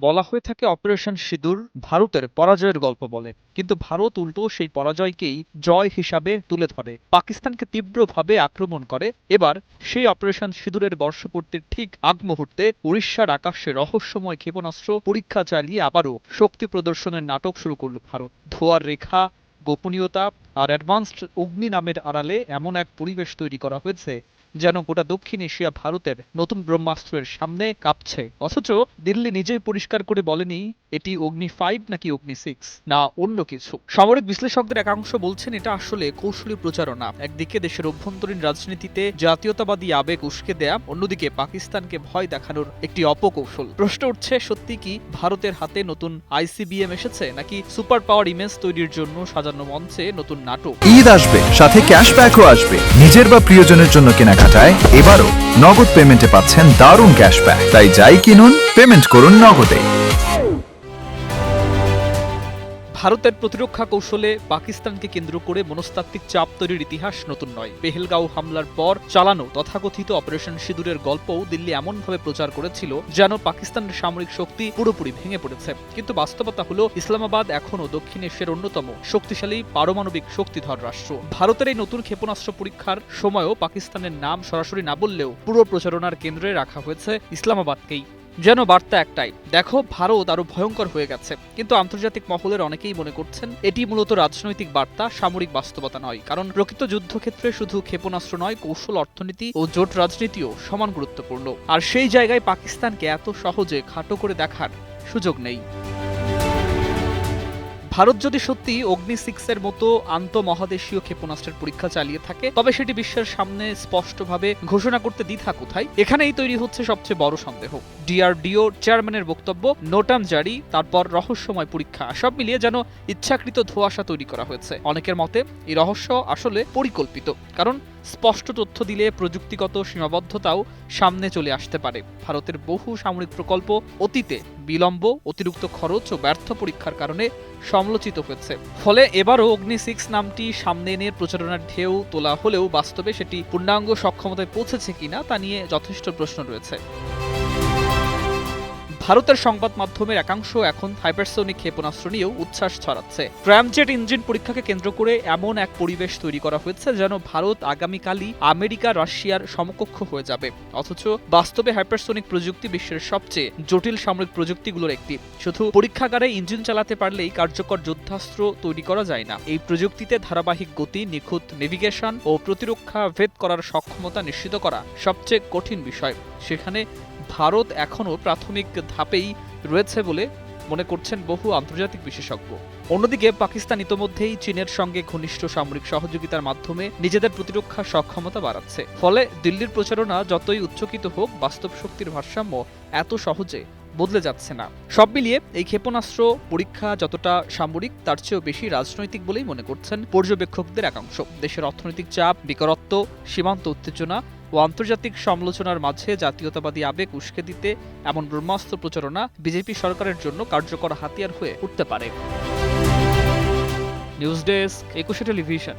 বলা হয়ে থাকে অপারেশন সিঁদুর ভারতের পরাজয়ের গল্প বলে, কিন্তু ভারত উল্টো সেই পরাজয়কেই জয় হিসাবে তুলে ধরে, পাকিস্তানকে তীব্রভাবে আক্রমণ করে। এবার সেই অপারেশন সিঁদুরের বর্ষপূর্তির ঠিক আগ মুহূর্তে উড়িষ্যার আকাশে রহস্যময় ক্ষেপণাস্ত্র পরীক্ষা চালিয়ে আবারও শক্তি প্রদর্শনের নাটক শুরু করল ভারত। ধোঁয়ার রেখা, গোপনীয়তা আর অ্যাডভান্সড অগ্নি নামের আড়ালে এমন এক পরিবেশ তৈরি করা হয়েছে যেন গোটা দক্ষিণ এশিয়া ভারতের নতুন ব্রহ্মাস্ত্রের সামনে কাঁপছে। অথচ দিল্লি নিজেই পরিষ্কার করে বলেনি এটি অগ্নি 5 নাকি অগ্নি 6 না অন্য কিছু। সামরিক বিশ্লেষকদের একাংশ বলছেন এটা আসলে কৌশলী প্রচারণা। একদিকে দেশের অভ্যন্তরীণ রাজনীতিতে জাতীয়তাবাদী আবেগ উস্কে দেয়া, অন্যদিকে পাকিস্তানকে ভয় দেখানোর একটি অপকৌশল। প্রশ্ন উঠছে, সত্যি কি ভারতের হাতে নতুন আইসিবিএম এসেছে, নাকি সুপার পাওয়ার ইমেজ তৈরির জন্য সাজানো মঞ্চে নতুন নাটক? ঈদ আসবে, সাথে ক্যাশব্যাকও আসবে। নিজের বা প্রিয়জনের জন্য কেনাকাটায় এবারও নগদ পেমেন্টে পাচ্ছেন দারুণ ক্যাশব্যাক। তাই যাই কিনুন, পেমেন্ট করুন নগদে। ভারতের প্রতিরক্ষা কৌশলে পাকিস্তানকে কেন্দ্র করে মনস্তাত্ত্বিক চাপ তৈরির ইতিহাস নতুন নয়। পেহেলগাঁও হামলার পর চালানো তথাকথিত অপারেশন সিঁদুরের গল্পও দিল্লি এমনভাবে প্রচার করেছিল যেন পাকিস্তানের সামরিক শক্তি পুরোপুরি ভেঙে পড়েছে। কিন্তু বাস্তবতা হলো ইসলামাবাদ এখনও দক্ষিণ এশিয়ার অন্যতম শক্তিশালী পারমাণবিক শক্তিধর রাষ্ট্র। ভারতের এই নতুন ক্ষেপণাস্ত্র পরীক্ষার সময়ও পাকিস্তানের নাম সরাসরি না বললেও পুরো প্রচারণার কেন্দ্রে রাখা হয়েছে ইসলামাবাদকেই। যেন বার্তা একটাই, দেখো ভারত আরো ভয়ঙ্কর হয়ে গেছে। কিন্তু আন্তর্জাতিক মহলের অনেকেই মনে করছেন এটি মূলত রাজনৈতিক বার্তা, সামরিক বাস্তবতা নয়। কারণ প্রকৃত যুদ্ধক্ষেত্রে শুধু ক্ষেপণাস্ত্র নয়, কৌশল, অর্থনীতি ও জোট রাজনীতিও সমান গুরুত্বপূর্ণ। আর সেই জায়গায় পাকিস্তানকে এত সহজে খাটো করে দেখার সুযোগ নেই। ভারত যদি সত্যি অগ্নি 6 এর মতো আন্তঃমহাদেশীয় ক্ষেপণাস্ত্রের পরীক্ষা চালিয়ে থাকে, তবে সেটি বিশ্বের সামনে স্পষ্টভাবে ঘোষণা করতে দ্বিধা কোথায়? এখানেই তৈরি হচ্ছে সবচেয়ে বড় সন্দেহ। ডিআরডিও চেয়ারম্যানের বক্তব্য, নোটাম জারি, তারপর রহস্যময় পরীক্ষা, সব মিলিয়ে যেন ইচ্ছাকৃত ধোঁয়াশা তৈরি করা হয়েছে। অনেকের মতে এই রহস্য আসলে পরিকল্পিত, কারণ স্পষ্ট তথ্য দিলে প্রযুক্তিগত সীমাবদ্ধতাও সামনে চলে আসতে পারে। ভারতের বহু সামরিক প্রকল্প অতীতে বিলম্ব, অতিরিক্ত খরচ ও ব্যর্থ পরীক্ষার কারণে সমালোচিত হয়েছে। ফলে এবারও অগ্নি 6 নামটি সামনে এনে প্রচারণার ঢেউ তোলা হলেও বাস্তবে সেটি পূর্ণাঙ্গ সক্ষমতায় পৌঁছেছে কিনা তা নিয়ে যথেষ্ট প্রশ্ন রয়েছে। ভারতের সংবাদ মাধ্যমের একাংশ এখন হাইপারসোনিক ক্ষেপণাস্ত্র নিয়েও উচ্ছ্বাস ছড়াচ্ছে। ট্রামজেট ইঞ্জিন পরীক্ষাকে কেন্দ্র করে এমন এক পরিবেশ তৈরি করা হয়েছে যেন ভারত আগামীকালই আমেরিকা, রাশিয়ার সমকক্ষ হয়ে যাবে। অথচ বাস্তবে হাইপারসোনিক প্রযুক্তি বিশ্বের সবচেয়ে জটিল সামরিক প্রযুক্তিগুলোর একটি। শুধু পরীক্ষাগারে ইঞ্জিন চালাতে পারলেই কার্যকর যুদ্ধাস্ত্র তৈরি করা যায় না। এই প্রযুক্তিতে ধারাবাহিক গতি, নিখুঁত নেভিগেশন ও প্রতিরক্ষা ভেদ করার সক্ষমতা নিশ্চিত করা সবচেয়ে কঠিন বিষয়। সেখানে ভারত এখনও প্রাথমিক ধাপেই রয়েছে বলে মনে করছেন বহু আন্তর্জাতিক বিশেষজ্ঞ। অন্যদিকে পাকিস্তান ইতোমধ্যেই চীনের সঙ্গে ঘনিষ্ঠ সামরিক সহযোগিতার মাধ্যমে নিজেদের প্রতিরক্ষা সক্ষমতা বাড়াচ্ছে। ফলে দিল্লির প্রচারণা যতই উচ্চকিত হোক, বাস্তব শক্তির ভারসাম্য এত সহজে বদলে যাচ্ছে না। সব মিলিয়ে এই ক্ষেপণাস্ত্র পরীক্ষা যতটা সামরিক, তার চেয়েও বেশি রাজনৈতিক বলেই মনে করছেন পর্যবেক্ষকদের একাংশ। দেশের অর্থনৈতিক চাপ, বেকারত্ব, সীমান্ত উত্তেজনা ও আন্তর্জাতিক সমালোচনার মাঝে জাতীয়তাবাদী আবেগ উস্কে দিতে এমন ব্রহ্মাস্ত্র প্রচারণা বিজেপি সরকারের জন্য কার্যকর হাতিয়ার হয়ে উঠতে পারে। News desk, 21 television.